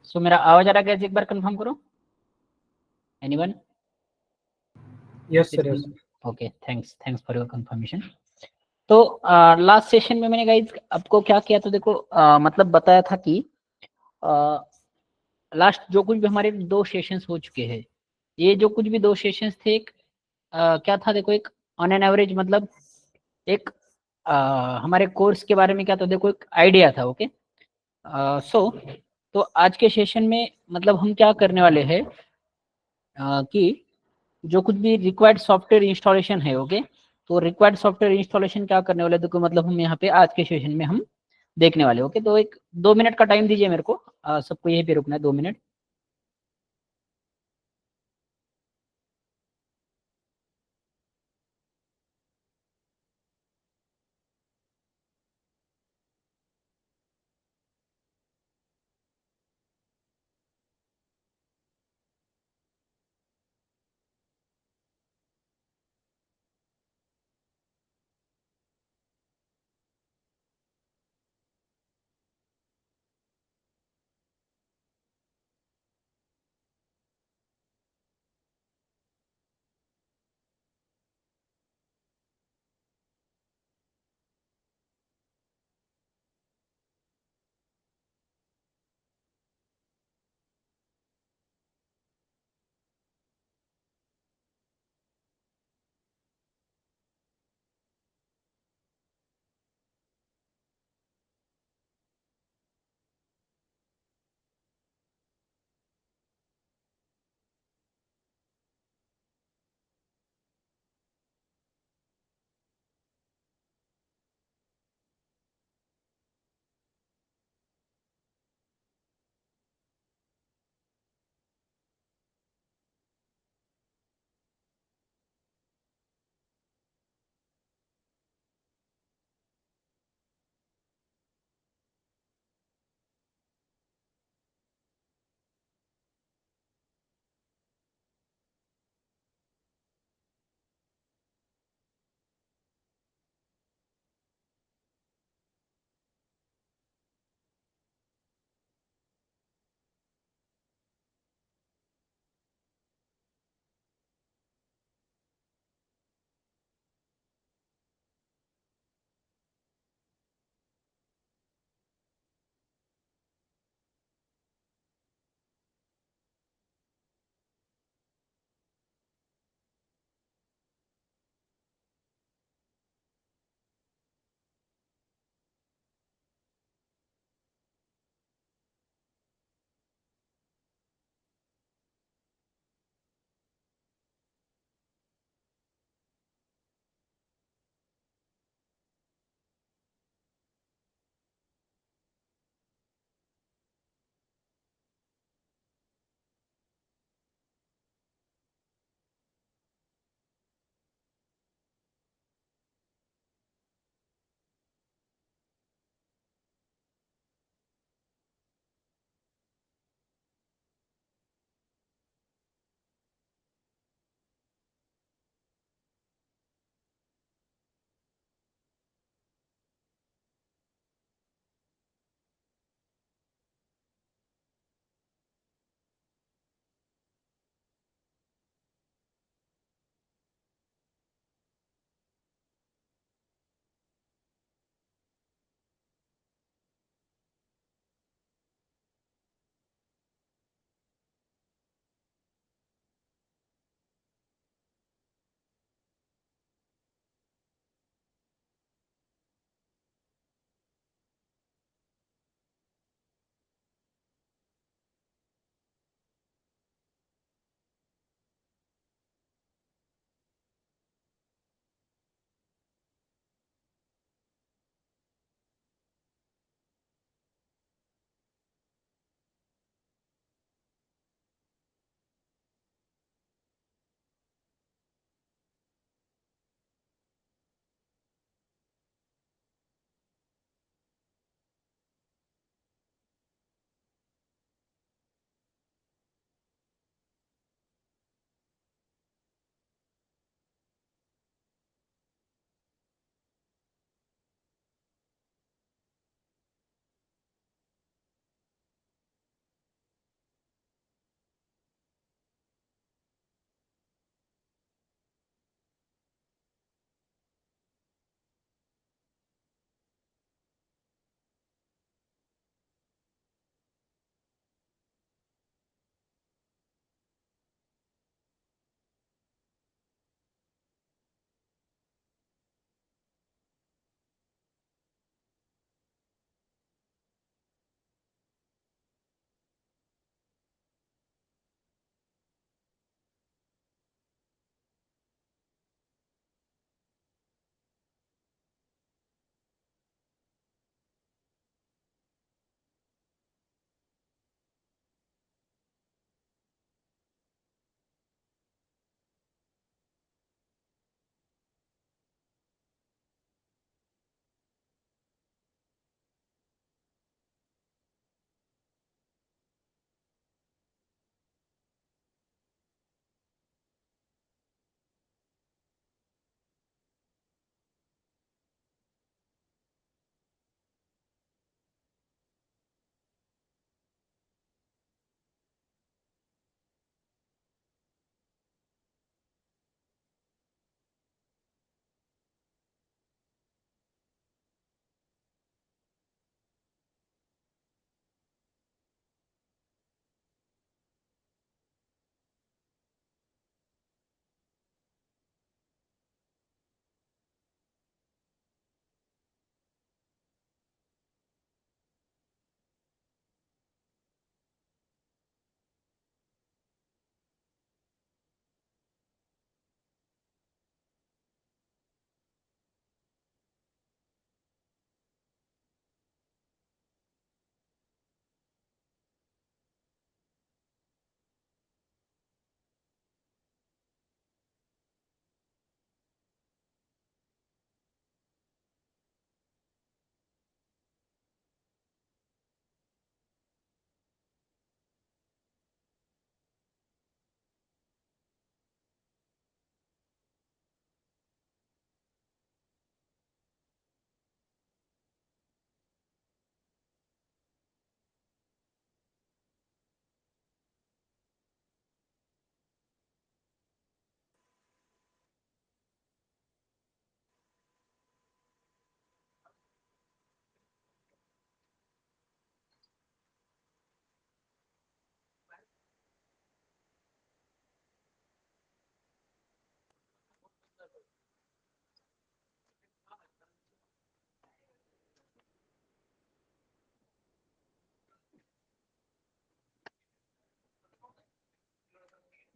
सो मेरा आवाज आ रहा है गाइस, एक बार कंफर्म करो। Anyone? Yes sir, yes. Okay, thanks for your confirmation. तो लास्ट सेशन में मैंने गाइस आपको क्या किया, तो देखो मतलब बताया था कि लास्ट जो कुछ भी हमारे 2 सेशंस हो चुके हैं, ये जो कुछ भी 2 सेशंस थे, एक क्या था देखो, एक ऑन एन एवरेज मतलब एक हमारे कोर्स के बारे में क्या था देखो, एक आइडिया था। ओके, सो तो आज के सेशन में मतलब हम क्या करने वाले हैं कि जो कुछ भी रिक्वायर्ड सॉफ्टवेयर इंस्टॉलेशन है, ओके, तो रिक्वायर्ड सॉफ्टवेयर इंस्टॉलेशन क्या करने वाले, देखो मतलब हम यहाँ पे आज के सेशन में हम देखने वाले। ओके, तो एक 2 मिनट का टाइम दीजिए मेरे को, सबको यहीं पे रुकना है 2 मिनट।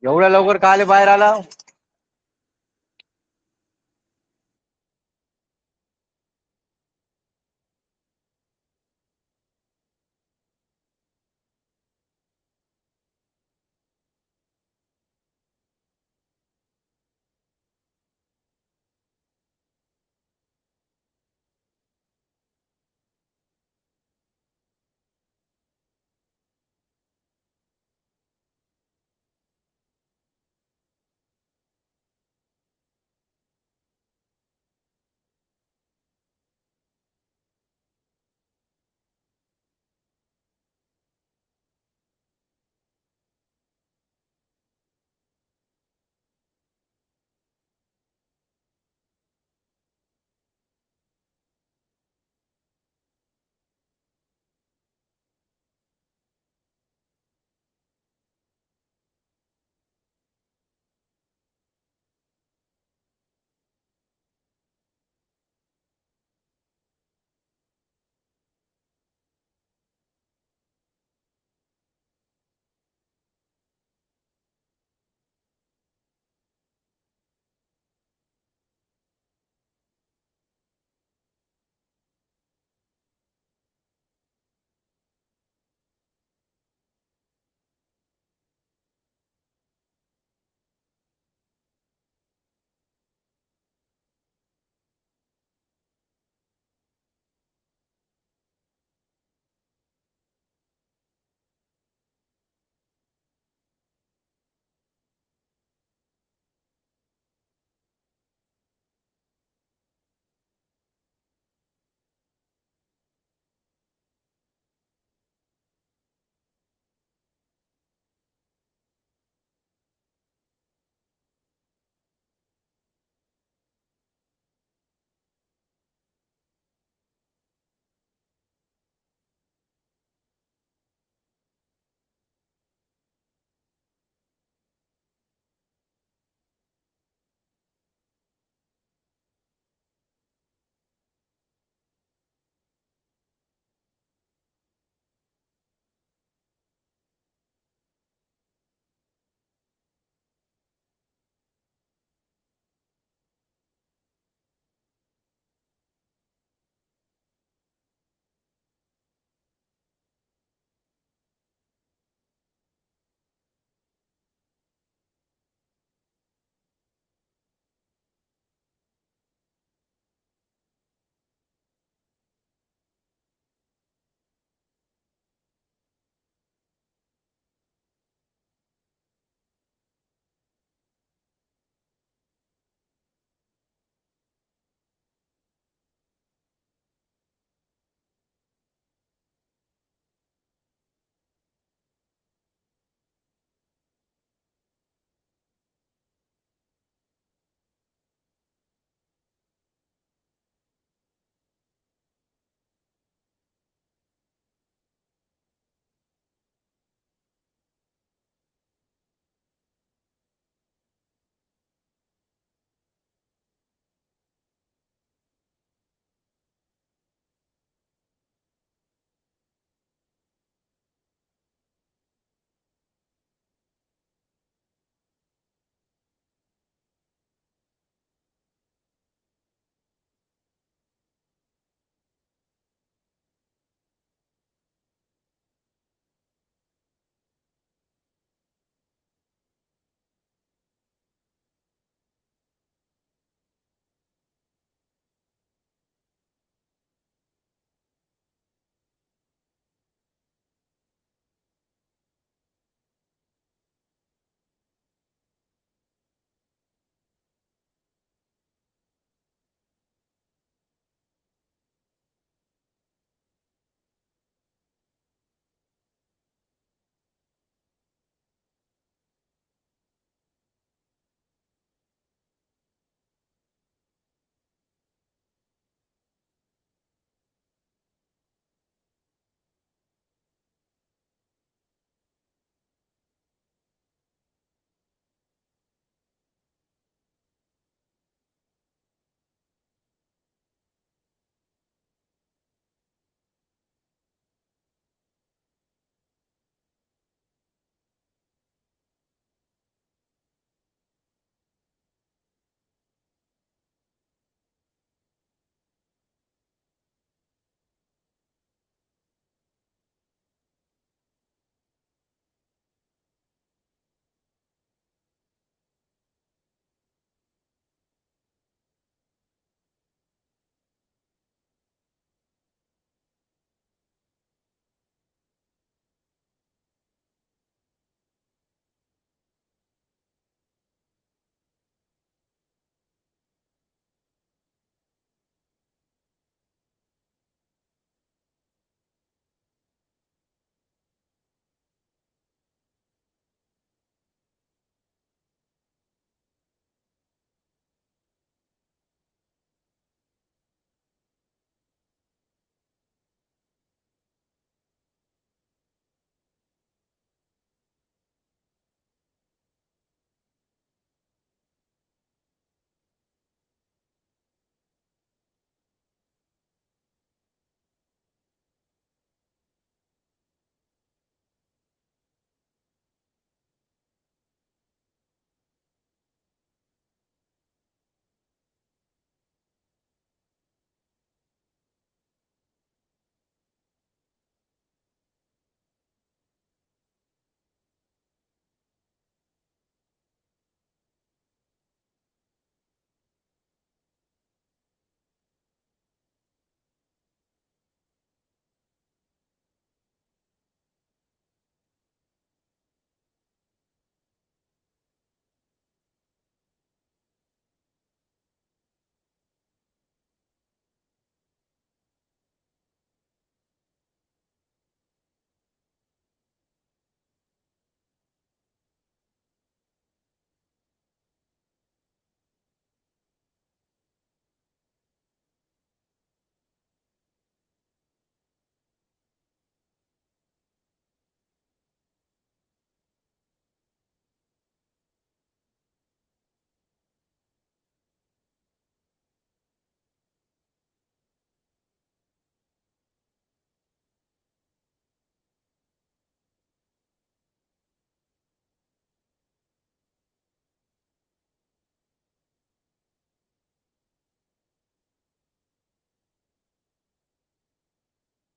एवढ्या लवकर का आले बाहेर आला?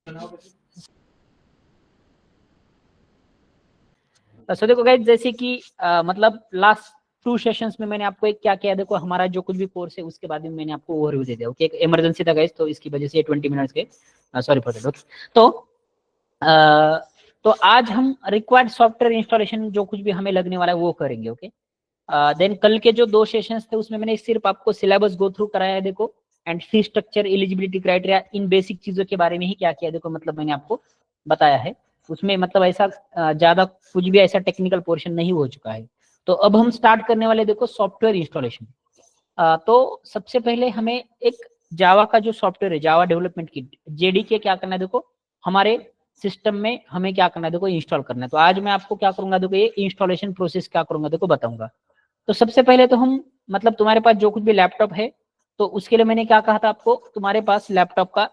सो देखो गाइस, जैसे कि मतलब लास्ट 2 सेशंस में मैंने आपको एक क्या किया, देखो हमारा जो कुछ भी कोर्स है उसके बाद में मैंने आपको ओवरव्यू दे दिया। ओके, एक इमरजेंसी था गाइस, तो इसकी वजह से 20 मिनट्स के सॉरी फॉर दैट। ओके, तो तो आज हम रिक्वायर्ड सॉफ्टवेयर इंस्टॉलेशन जो कुछ भी हमें लगने वाला है वो करेंगे। ओके, देन कल के जो 2 सेशंस थे उसमें मैंने सिर्फ आपको सिलेबस गो थ्रू कराया है, देखो, and fee structure, eligibility criteria, in basic चीजों के बारे में ही क्या किया, देखो मतलब मैंने आपको बताया है। उसमें मतलब ऐसा ज्यादा कुछ भी ऐसा टेक्निकल पोर्शन नहीं हो चुका है। तो अब हम स्टार्ट करने वाले देखो सॉफ्टवेयर इंस्टॉलेशन। तो सबसे पहले हमें एक जावा का जो सॉफ्टवेयर है, जावा डेवलपमेंट किट, जेडीके, क्या करना है देखो हमारे सिस्टम में हमें क्या करना है देखो इंस्टॉल करना है। तो आज मैं आपको क्या करूंगा देखो, ये इंस्टॉलेशन प्रोसेस क्या करूंगा देखो बताऊंगा। तो सबसे पहले तो हम मतलब तुम्हारे पास जो कुछ भी लैपटॉप है, तो उसके लिए मैंने क्या कहा था आपको, तुम्हारे पास लैपटॉप का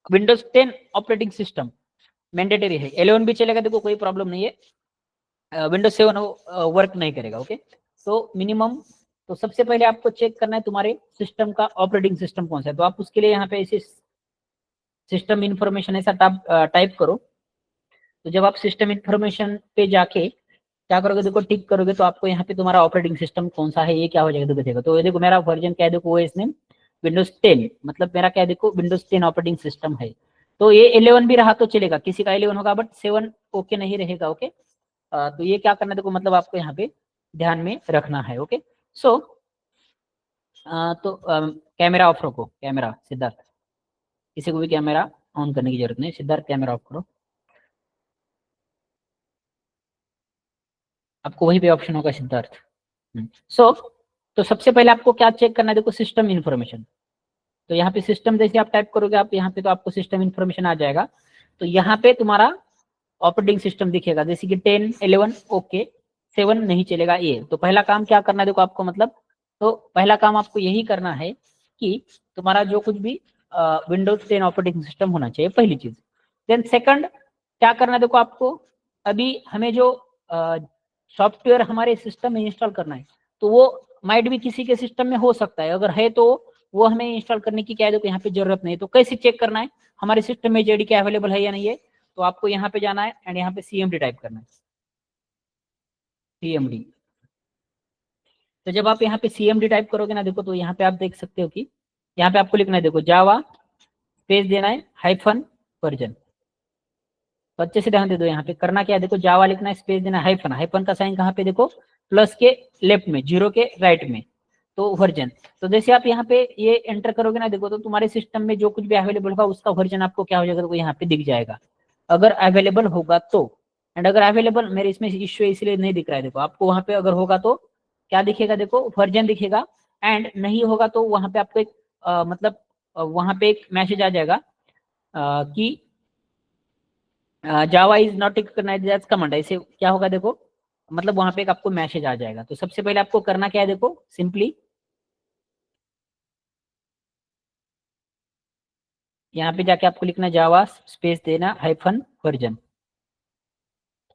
विंडोज 10 ऑपरेटिंग सिस्टम मैंडेटरी है। 11 भी चलेगा, देखो कोई प्रॉब्लम नहीं है। विंडोज 7 वर्क नहीं करेगा। ओके, तो मिनिमम, तो सबसे पहले आपको चेक करना है तुम्हारे सिस्टम का ऑपरेटिंग सिस्टम कौन सा है। तो आप उसके लिए यहाँ पे ऐसे सिस्टम इन्फॉर्मेशन ऐसा टाइप करो। तो जब आप सिस्टम इन्फॉर्मेशन पे जाके क्या करोगे देखो, टिक करोगे, तो आपको यहाँ पे तुम्हारा ऑपरेटिंग सिस्टम कौन सा है ये क्या हो जाएगा देखो, देखो तो ये देखो मेरा वर्जन क्या है देखो, ओएस नेम विंडोज 10, मतलब मेरा क्या है देखो विंडोज 10 ऑपरेटिंग सिस्टम है। तो ये 11 भी रहा तो चलेगा, किसी का 11 होगा बट 7 ओके नहीं रहेगा। ओके, तो ये क्या करना है देखो, मतलब आपको यहाँ पे ध्यान में रखना है। ओके, सो तो कैमरा ऑफ रखो, कैमरा सिद्धार्थ, किसी को भी कैमरा ऑन करने की जरूरत नहीं, सिद्धार्थ कैमरा ऑफ करो, आपको वही पे ऑप्शन होगा सिद्धार्थ। सो तो सबसे पहले आपको क्या चेक करना है देखो, सिस्टम इन्फॉर्मेशन। तो यहाँ पे सिस्टम जैसे आप टाइप करोगे आप यहाँ पे, तो आपको सिस्टम इन्फॉर्मेशन आ जाएगा। तो यहाँ पे तुम्हारा ऑपरेटिंग सिस्टम दिखेगा, जैसे कि 10 11 ओके, 7 नहीं चलेगा ये। तो पहला काम क्या करना है देखो आपको, मतलब तो पहला काम आपको यही करना है कि तुम्हारा जो कुछ भी विंडोज 10 ऑपरेटिंग सिस्टम होना चाहिए, पहली चीज। देन सेकंड क्या करना है देखो आपको, अभी हमें जो सॉफ्टवेयर हमारे सिस्टम में इंस्टॉल करना है, तो वो माइट भी किसी के सिस्टम में हो सकता है, अगर है तो वो हमें इंस्टॉल करने की क्या है देखो यहाँ पे जरूरत नहीं है। तो कैसे चेक करना है हमारे सिस्टम में जेडीके अवेलेबल है या नहीं है, तो आपको यहाँ पे जाना है एंड यहाँ पे सीएमडी टाइप करना है, सीएमडी। तो जब आप यहाँ पे सीएमडी टाइप करोगे ना देखो, तो यहाँ पे आप देख सकते हो कि यहाँ पे आपको लिखना है देखो जावा स्पेस देना है हाइफन वर्जन। तो अच्छे से ध्यान दे दो, यहाँ पे करना क्या है देखो, जावा लिखना है, स्पेस देना है हाइफन, हाइफन का साइन कहाँ पे देखो, प्लस के लेफ्ट में, जीरो के राइट में, तो वर्जन। तो जैसे आप यहाँ पे ये एंटर करोगे ना देखो, तो तुम्हारे सिस्टम में जो कुछ भी अवेलेबल होगा उसका वर्जन आपको क्या हो जाएगा देखो यहाँ पे दिख जाएगा, अगर अवेलेबल होगा तो। एंड अगर अवेलेबल, मेरे इसमें इश्यू इसलिए नहीं दिख रहा है देखो, आपको वहां पे अगर होगा तो क्या दिखेगा देखो, वर्जन दिखेगा। एंड नहीं होगा तो वहां पे आपको एक मतलब वहां पे एक मैसेज आ जाएगा कि Java is not recognized as command, ऐसे क्या होगा देखो, मतलब वहां पे एक आपको मैसेज आ जाएगा। तो सबसे पहले आपको करना क्या है देखो, सिंपली यहाँ पे जाके आपको लिखना जावा स्पेस देना हाइफन वर्जन।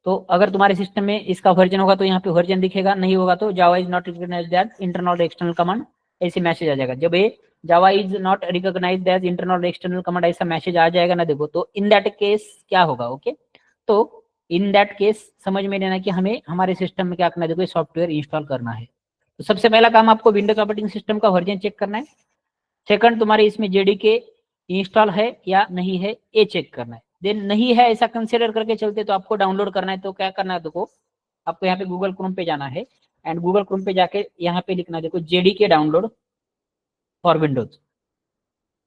तो अगर तुम्हारे सिस्टम में इसका वर्जन होगा तो यहाँ पे वर्जन दिखेगा, नहीं होगा तो Java is not recognized as internal और एक्सटर्नल कमांड, ऐसे मैसेज आ जाएगा। जब ये Java is not recognized as internal और एक्सटर्नल कमांड ऐसा मैसेज आ जाएगा ना देखो, तो इन दैट केस क्या होगा, ओके, तो इन दैट केस समझ में लेना कि हमें हमारे सिस्टम में क्या करना है देखो, सॉफ्टवेयर इंस्टॉल करना है। तो सबसे पहला काम आपको विंडोज ऑपरेटिंग सिस्टम का वर्जन चेक करना है। सेकंड, तुम्हारे इसमें जेडीके इंस्टॉल है या नहीं है ये चेक करना है। देन नहीं है ऐसा कंसिडर करके चलते तो आपको डाउनलोड करना है। तो क्या करना है देखो, आपको यहाँ पे गूगल क्रोम पे जाना है एंड गूगल क्रोम पे जाके यहाँ पे लिखना है देखो JDK download for Windows,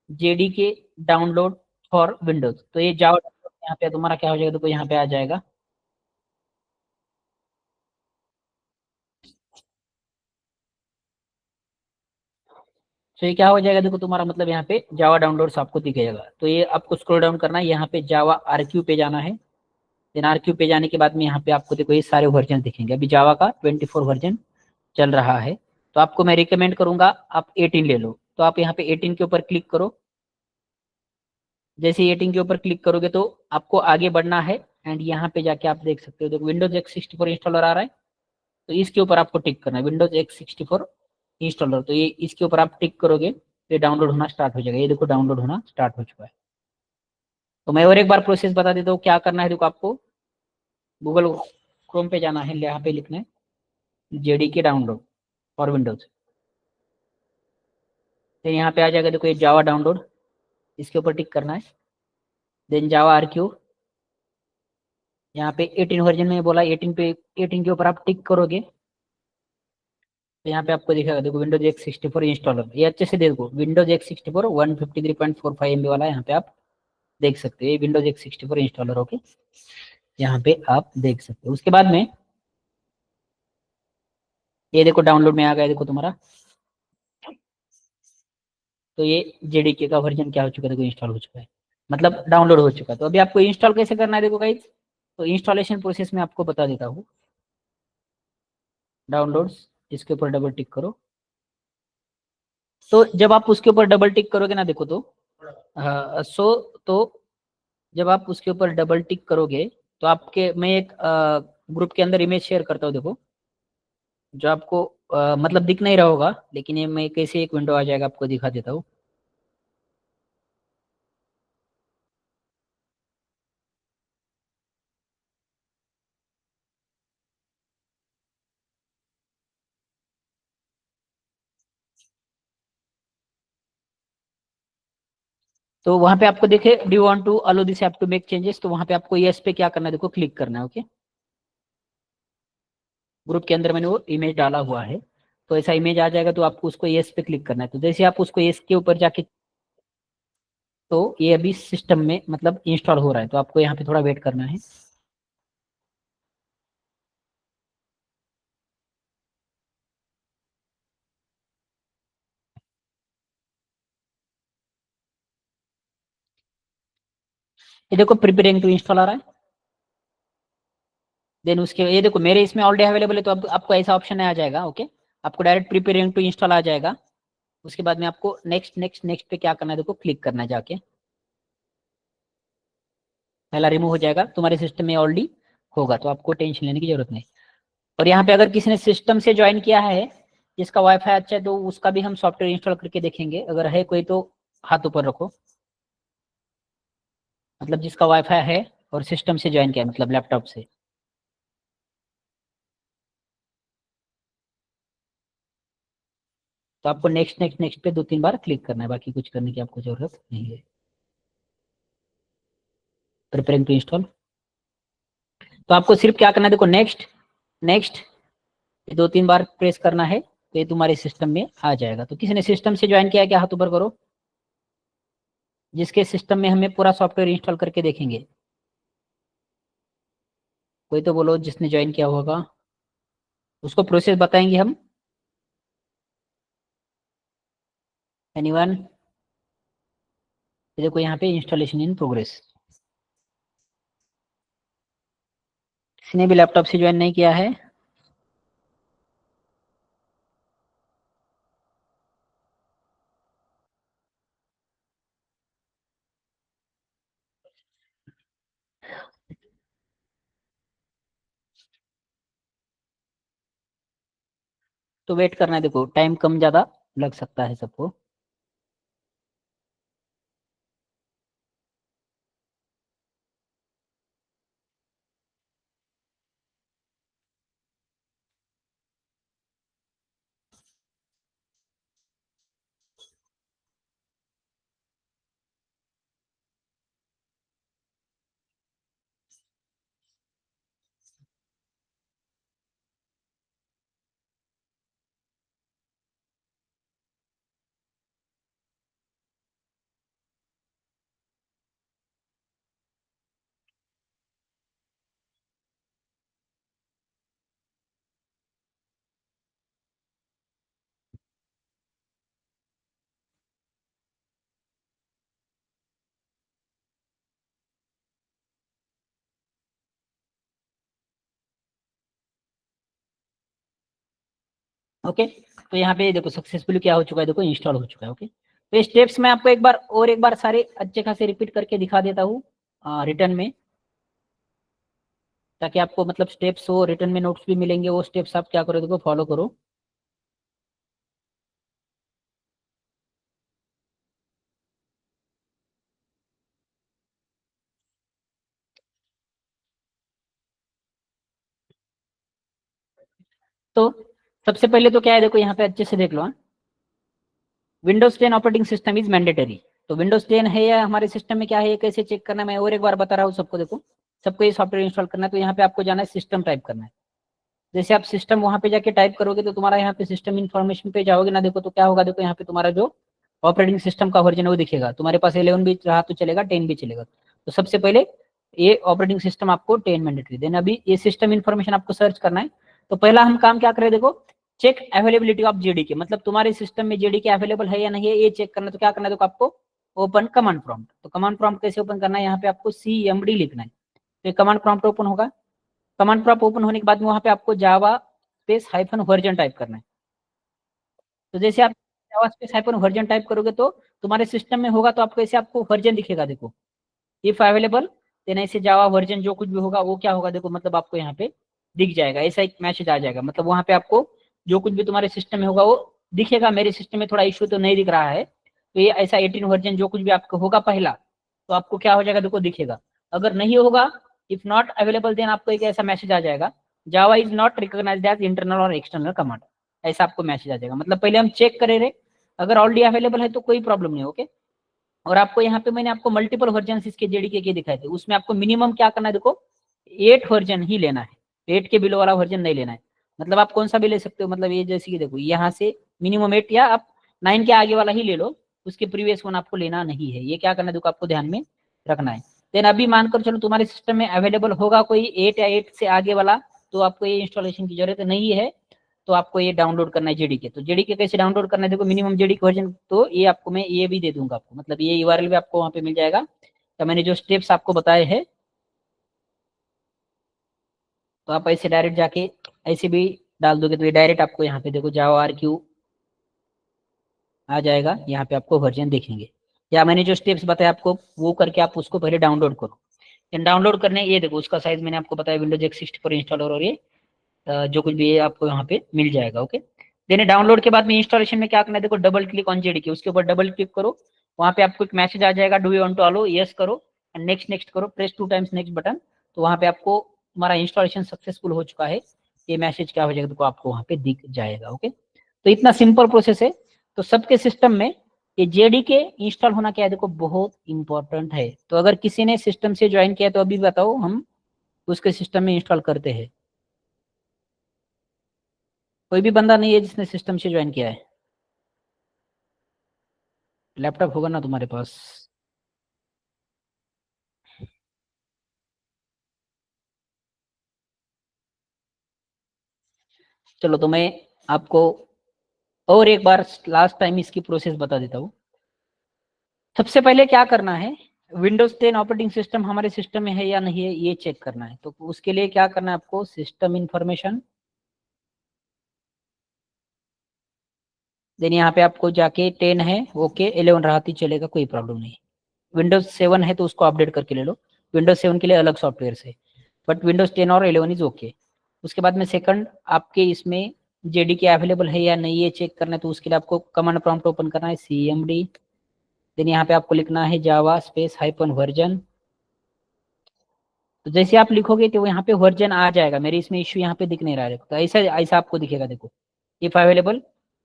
JDK download for Windows. तो ये जावा यहाँ पे तुम्हारा क्या हो जाएगा देखो, यहाँ पे आ जाएगा। तो ये क्या हो जाएगा देखो, तुम्हारा मतलब यहाँ पे जावा डाउनलोड्स आपको दिखेगा। तो ये आपको स्क्रॉल डाउन करना है, यहाँ पे जावा आरक्यू पे जाना है। देन आरक्यू पे जाने के बाद में यहाँ पे आपको देखो ये सारे वर्जन दिखेंगे। अभी जावा का 24 वर्जन चल रहा है, तो आपको मैं रिकमेंड करूंगा आप 18 ले लो। तो आप यहाँ पे 18 के ऊपर क्लिक करो। जैसे 18 के ऊपर क्लिक करोगे तो आपको आगे बढ़ना है एंड यहाँ पे जाके आप देख सकते हो देखो विंडोज x64 इंस्टॉलर आ रहा है, तो इसके ऊपर आपको टिक करना है, विंडोज x64 इंस्टॉलर। तो ये इसके ऊपर आप टिक करोगे तो ये डाउनलोड होना स्टार्ट हो जाएगा। ये देखो डाउनलोड होना स्टार्ट हो चुका है। तो मैं और एक बार प्रोसेस बता देता हूँ क्या करना है। देखो आपको गूगल क्रोम पे जाना है, यहाँ पे लिखना है जेडीके डाउनलोड फॉर विंडोज। फिर यहाँ पे आ जाएगा, देखो ये जावा डाउनलोड, इसके ऊपर टिक करना है। देन जावा आरक्यू, यहाँ पे 18 वर्जन में बोला 18 पे, 18 के ऊपर आप टिक करोगे तो यहाँ पे आपको दिखेगा, देखो विंडोज x64 इंस्टॉलर, ये अच्छे से देखो विंडोज x64 153.45 MB वाला, यहाँ पे आप देख सकते हो ये विंडोज x64 इंस्टॉलर। ओके, यहाँ पे आप देख सकते हो। उसके बाद में ये देखो डाउनलोड में आ गया, देखो तुम्हारा, तो ये जेडीके का वर्जन क्या हो चुका है, देखो इंस्टॉल हो चुका है, मतलब डाउनलोड हो चुका है। तो अभी आपको इंस्टॉल कैसे करना है देखो गाइस, तो इंस्टॉलेशन प्रोसेस में आपको बता देता हूँ। डाउनलोड्स, इसके ऊपर डबल टिक करो। तो जब आप उसके ऊपर डबल टिक करोगे ना, देखो तो तो जब आप उसके ऊपर डबल टिक करोगे तो आपके, मैं एक ग्रुप के अंदर इमेज शेयर करता हूँ, देखो जो आपको मतलब दिख नहीं रहा होगा, लेकिन ये मैं कैसे एक विंडो आ जाएगा आपको दिखा देता हूँ। तो वहां पे आपको देखे do you want to allow this app to make changes, तो वहां पे आपको यस पे क्या करना है, देखो क्लिक करना है। ओके, ग्रुप के अंदर मैंने वो इमेज डाला हुआ है, तो ऐसा इमेज आ जाएगा, तो आपको उसको यस पे क्लिक करना है। तो जैसे आप उसको यस के ऊपर जाके, तो ये अभी सिस्टम में मतलब इंस्टॉल हो रहा है, तो आपको यहाँ पे थोड़ा वेट करना है। ये देखो प्रिपेयरिंग टू इंस्टॉल आ रहा है। देन उसके ये देखो मेरे इसमें ऑलरेडी अवेलेबल है, तो अब आपको ऐसा ऑप्शन आ जाएगा। ओके, आपको डायरेक्ट प्रिपेयरिंग टू इंस्टॉल आ जाएगा। उसके बाद में आपको नेक्स्ट नेक्स्ट नेक्स्ट पे क्या करना है, देखो क्लिक करना है जाके, पहला रिमूव हो जाएगा, तुम्हारे सिस्टम में ऑलरेडी होगा, तो आपको टेंशन लेने की जरूरत नहीं। और यहाँ पे अगर किसी ने सिस्टम से ज्वाइन किया है, जिसका वाईफाई अच्छा है, तो उसका भी हम सॉफ्टवेयर इंस्टॉल करके देखेंगे। अगर है कोई तो हाथ ऊपर रखो, मतलब जिसका वाईफाई है और सिस्टम से ज्वाइन किया है, मतलब लैपटॉप से। तो आपको नेक्स्ट नेक्स्ट नेक्स्ट पे 2-3 बार क्लिक करना है, बाकी कुछ करने की आपको जरूरत नहीं है। प्रिपेयरिंग टू इंस्टॉल, तो आपको सिर्फ क्या करना है, देखो नेक्स्ट नेक्स्ट 2-3 बार प्रेस करना है, तो ये तुम्हारे सिस्टम में आ जाएगा। तो किसी ने सिस्टम से ज्वाइन किया है क्या, हाथ ऊपर करो, जिसके सिस्टम में हमें पूरा सॉफ्टवेयर इंस्टॉल करके देखेंगे। कोई तो बोलो जिसने ज्वाइन किया होगा, उसको प्रोसेस बताएंगे हम। एनीवन, देखो यहाँ पे इंस्टॉलेशन इन प्रोग्रेस। किसी ने भी लैपटॉप से ज्वाइन नहीं किया है, तो वेट करना है, देखो टाइम कम ज्यादा लग सकता है सबको। ओके, तो यहाँ पे देखो सक्सेसफुली क्या हो चुका है, देखो इंस्टॉल हो चुका है। ओके, तो ये स्टेप्स मैं आपको एक बार सारे अच्छे खासे रिपीट करके दिखा देता हूँ रिटर्न में, ताकि आपको मतलब स्टेप्स हो, रिटर्न में नोट्स भी मिलेंगे, वो स्टेप्स आप क्या करो, देखो फॉलो करो। तो सबसे पहले तो क्या है, देखो यहाँ पे अच्छे से देख लो, Windows 10 operating system is mandatory. तो विंडोज 10 है या हमारे सिस्टम में क्या है, ये कैसे चेक करना है, मैं और एक बार बता रहा हूँ सबको। देखो सबको ये सॉफ्टवेयर इंस्टॉल करना है, तो यहाँ पे आपको जाना है, सिस्टम टाइप करना है। जैसे आप सिस्टम वहां पे जाके टाइप करोगे तो तुम्हारा यहाँ पे सिस्टम इन्फॉर्मेशन पे जाओगे ना, देखो तो क्या होगा, देखो यहाँ पे तुम्हारा जो ऑपरेटिंग सिस्टम का वर्जन है वो दिखेगा। तुम्हारे पास 11 भी रहा तो चलेगा, 10 भी चलेगा। तो सबसे पहले ये ऑपरेटिंग सिस्टम आपको 10 मैंडेटरी देना। अभी ये सिस्टम इन्फॉर्मेशन आपको सर्च करना है। तो पहला हम काम क्या करें, देखो चेक अवेलेबिलिटी ऑफ जेडीके, मतलब तुम्हारे सिस्टम में जेडीके अवेलेबल है या नहीं है, ये चेक करना है। तो क्या करना है, देखो आपको ओपन कमांड प्रॉम्प्ट। तो कमांड प्रॉम्प्ट कैसे ओपन करना है, यहाँ पे आपको CMD लिखना है। तो कमांड प्रॉम्प्ट ओपन होगा। कमांड प्रॉम्प्ट ओपन होने के बाद में वहां पे आपको Java space hyphen version type करना है। तो जैसे आप Java space hyphen version type करोगे तो तुम्हारे सिस्टम में होगा, तो आपको ऐसे आपको वर्जन दिखेगा। देखो इफ अवेलेबल देन ऐसे जावा वर्जन जो कुछ भी होगा वो क्या होगा, देखो मतलब आपको यहाँ पे दिख जाएगा, ऐसा एक मैसेज आ जाएगा। मतलब वहां पे आपको जो कुछ भी तुम्हारे सिस्टम में होगा वो दिखेगा। मेरे सिस्टम में थोड़ा इश्यू तो नहीं दिख रहा है, तो ये ऐसा 18 वर्जन जो कुछ भी आपको होगा पहला, तो आपको क्या हो जाएगा, देखो दिखेगा। अगर नहीं होगा, इफ नॉट अवेलेबल देन आपको एक ऐसा मैसेज आ जाएगा, Java is not recognized as internal और एक्सटर्नल कमांड, ऐसा आपको मैसेज आ जाएगा। मतलब पहले हम चेक करे रहे, अगर ऑलरेडी अवेलेबल है तो कोई प्रॉब्लम नहीं, ओके। और आपको यहाँ पे मैंने आपको मल्टीपल वर्जन इसके जेडीके के दिखाए थे, उसमें आपको मिनिमम क्या करना है, देखो 8 वर्जन ही लेना है, 8 के बिलो वाला वर्जन नहीं लेना है। मतलब आप कौन सा भी ले सकते हो, मतलब ये जैसे कि देखो यहाँ से मिनिमम 8 या आप 9 के आगे वाला ही ले लो, उसके प्रीवियस वन आपको लेना नहीं है। ये क्या करना है, देखो आपको ध्यान में रखना है। देन अभी मानकर चलो तुम्हारे सिस्टम में अवेलेबल होगा कोई 8 या 8 से आगे वाला, तो आपको ये इंस्टॉलेशन की जरूरत नहीं है। तो आपको ये डाउनलोड करना है जेडीके। तो जेडीके कैसे डाउनलोड करना है, देखो मिनिमम जेडीके वर्जन, तो ये आपको मैं ये भी दे दूंगा आपको, मतलब ये यूआरएल भी आपको वहां पे मिल जाएगा। तो मैंने जो स्टेप्स आपको बताए हैं, तो आप ऐसे डायरेक्ट जाके ऐसे भी डाल दोगे तो ये डायरेक्ट आपको यहाँ पे देखो जावा RQ आ जाएगा, यहाँ पे आपको वर्जन दिखेंगे। या मैंने जो स्टेप्स बताए आपको वो करके आप उसको पहले डाउनलोड करो। डाउनलोड करने ये देखो उसका साइज मैंने आपको बताया, विंडोज x64 इंस्टॉलर, और ये जो कुछ भी है आपको यहाँ पे मिल जाएगा, ओके। देन डाउनलोड के बाद में इंस्टॉलेशन में क्या करना है, देखो डबल क्लिक ऑन जेडीके, उसके ऊपर डबल क्लिक करो, वहाँ पे आपको एक मैसेज आ जाएगा, do you want to allow, yes करो, एंड नेक्स्ट नेक्स्ट करो, प्रेस 2 टाइम्स नेक्स्ट बटन। तो वहाँ पे आपको तुम्हारा इंस्टॉलेशन सक्सेसफुल हो चुका है, ये मैसेज क्या हो जाएगा, देखो आपको वहाँ पे दिख जाएगा, ओके। तो इतना सिंपल प्रोसेस है। तो सबके सिस्टम में ये जेडीके इंस्टॉल होना क्या है, देखो बहुत इंपॉर्टेंट है। तो अगर किसी ने सिस्टम से ज्वाइन किया तो अभी बताओ, हम उसके सिस्टम में इंस्टॉल करते हैं। कोई भी बंदा नहीं है जिसने सिस्टम से ज्वाइन किया है? लैपटॉप होगा ना तुम्हारे पास? चलो तो मैं आपको और एक बार लास्ट टाइम इसकी प्रोसेस बता देता हूँ। सबसे पहले क्या करना है, विंडोज 10 ऑपरेटिंग सिस्टम हमारे सिस्टम में है या नहीं है ये चेक करना है। तो उसके लिए क्या करना है आपको, सिस्टम इंफॉर्मेशन, देन यहाँ पे आपको जाके 10 है ओके, 11 रहा तो चलेगा, कोई प्रॉब्लम नहीं। विंडोज 7 है तो उसको अपडेट करके ले लो, विंडोज 7 के लिए अलग सॉफ्टवेयर से, बट विंडोज 10 और 11 इज ओके। उसके बाद में सेकंड आपके इसमें जेडीके अवेलेबल है या नहीं ये चेक करना है। तो उसके लिए आपको कमांड प्रॉम्प्ट ओपन करना है, CMD, देन यहाँ पे आपको लिखना है जावा स्पेस हाइफन वर्जन। तो जैसे आप लिखोगे तो यहाँ पे वर्जन आ जाएगा, मेरे इसमें इश्यू यहाँ पे दिख नहीं रहा है, तो ऐसा ऐसा आपको दिखेगा, देखो इफ अवेलेबल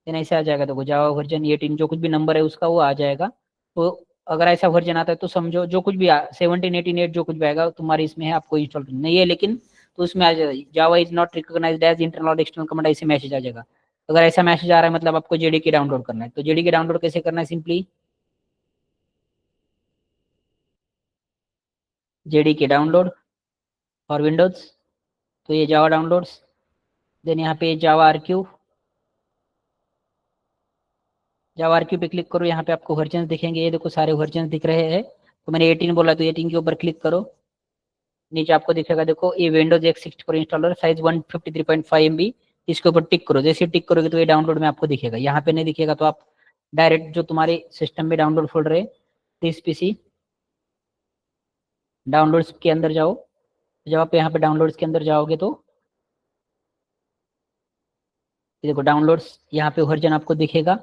देन ऐसे आ जाएगा, देखो जावा वर्जन 18 जो कुछ भी नंबर है उसका वो आ जाएगा। तो अगर ऐसा वर्जन आता है तो समझो जो कुछ भी 17 18 8 जो कुछ भी आएगा तुम्हारे इसमें है, आपको इंस्टॉल नहीं है लेकिन, तो उसमें आ जाएगा Java is not recognized as internal और एक्सटर्नल कमांड, ऐसे मैसेज आ जाएगा। अगर ऐसा मैसेज आ रहा है मतलब आपको जेडीके डाउनलोड करना है। तो जेडीके डाउनलोड कैसे करना है, सिंपली जेडीके डाउनलोड और विंडोज, तो ये जावा डाउनलोड्स, देन यहाँ पे जावा RQ, जावा RQ पे क्लिक करो, यहाँ पे आपको वर्जन दिखेंगे, ये देखो सारे वर्जन दिख रहे हैं। तो मैंने 18 बोला तो 18 के ऊपर क्लिक करो, नीचे आपको दिखेगा देखो ये Windows x64 installer size 153.5 MB, इसके ऊपर टिक करो। जैसे टिक करोगे तो ये डाउनलोड में आपको दिखेगा, यहाँ पे नहीं दिखेगा तो आप डायरेक्ट जो तुम्हारे सिस्टम में डाउनलोड फोल्डर है दिस पीसी डाउनलोड्स के अंदर जाओ। जब आप यहाँ पे डाउनलोड्स के अंदर जाओगे तो ये देखो डाउनलोड्स, यहाँ पे वर्जन आपको दिखेगा,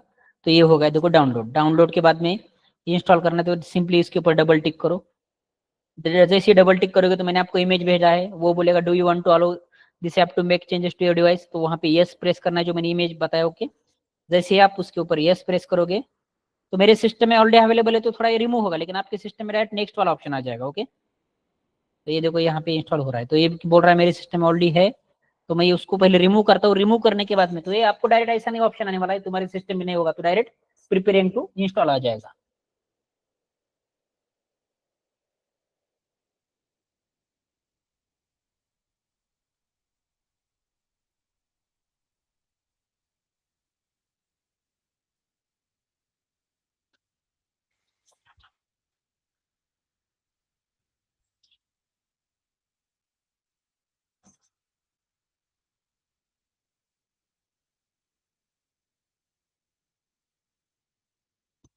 तो ये हो गया देखो डाउनलोड। डाउनलोड के बाद में इंस्टॉल करना है तो सिंपली इसके ऊपर डबल टिक करो। जैसे ही डबल टिक करोगे तो मैंने आपको इमेज भेजा है, वो बोलेगा do you want to allow this have to make changes to your device, तो वहां पे यस प्रेस करना है, जो मैंने इमेज बताया। ओके, जैसे आप उसके ऊपर यस प्रेस करोगे तो मेरे सिस्टम में ऑलरेडी अवेलेबल है तो थोड़ा ये रिमूव होगा, लेकिन आपके सिस्टम में डायरेक्ट नेक्स्ट वाला ऑप्शन आ जाएगा। ओके, तो ये देखो यहाँ पे इंस्टॉल हो रहा है, तो ये बोल रहा है मेरे सिस्टम में ऑलरेडी है, तो मैं ये उसको पहले रिमूव करता हूँ। रिमूव करने के बाद में तो ये आपको डायरेक्ट ऐसा नहीं ऑप्शन आने वाला है, तुम्हारे सिस्टम में नहीं होगा तो डायरेक्ट प्रिपेयरिंग टू इंस्टॉल आ जाएगा।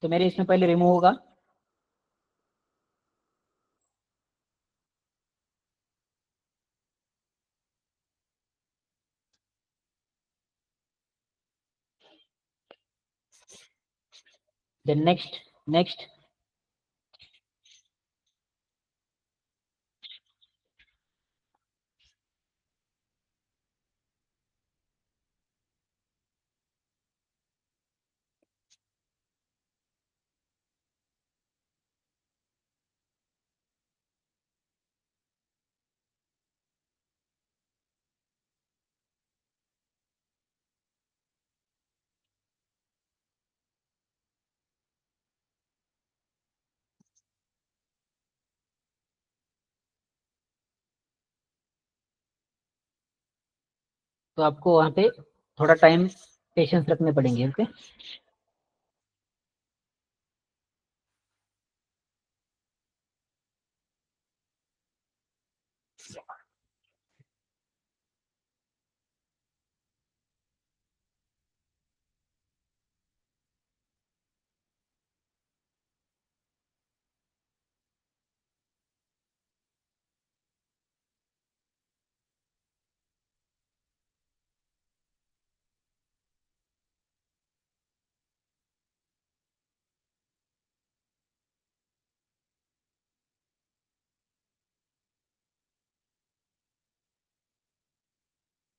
तो मेरे इसमें पहले रिमूव होगा। देन नेक्स्ट, नेक्स्ट, तो आपको वहां पे थोड़ा टाइम पेशेंस रखने पड़ेंगे। ओके,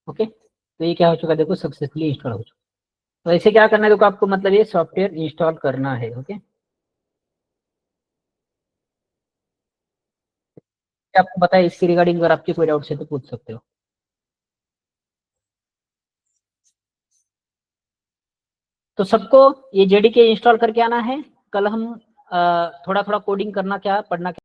ओके, तो ये क्या हो चुका, देखो सक्सेसफुली इंस्टॉल हो चुका। तो ऐसे क्या करना है, देखो आपको मतलब ये सॉफ्टवेयर इंस्टॉल करना है। ओके, आपको पता है इसकी रिगार्डिंग अगर आपकी कोई डाउट है तो पूछ सकते हो। तो सबको ये जेडीके इंस्टॉल करके आना है। कल हम थोड़ा थोड़ा कोडिंग करना, क्या पढ़ना क्या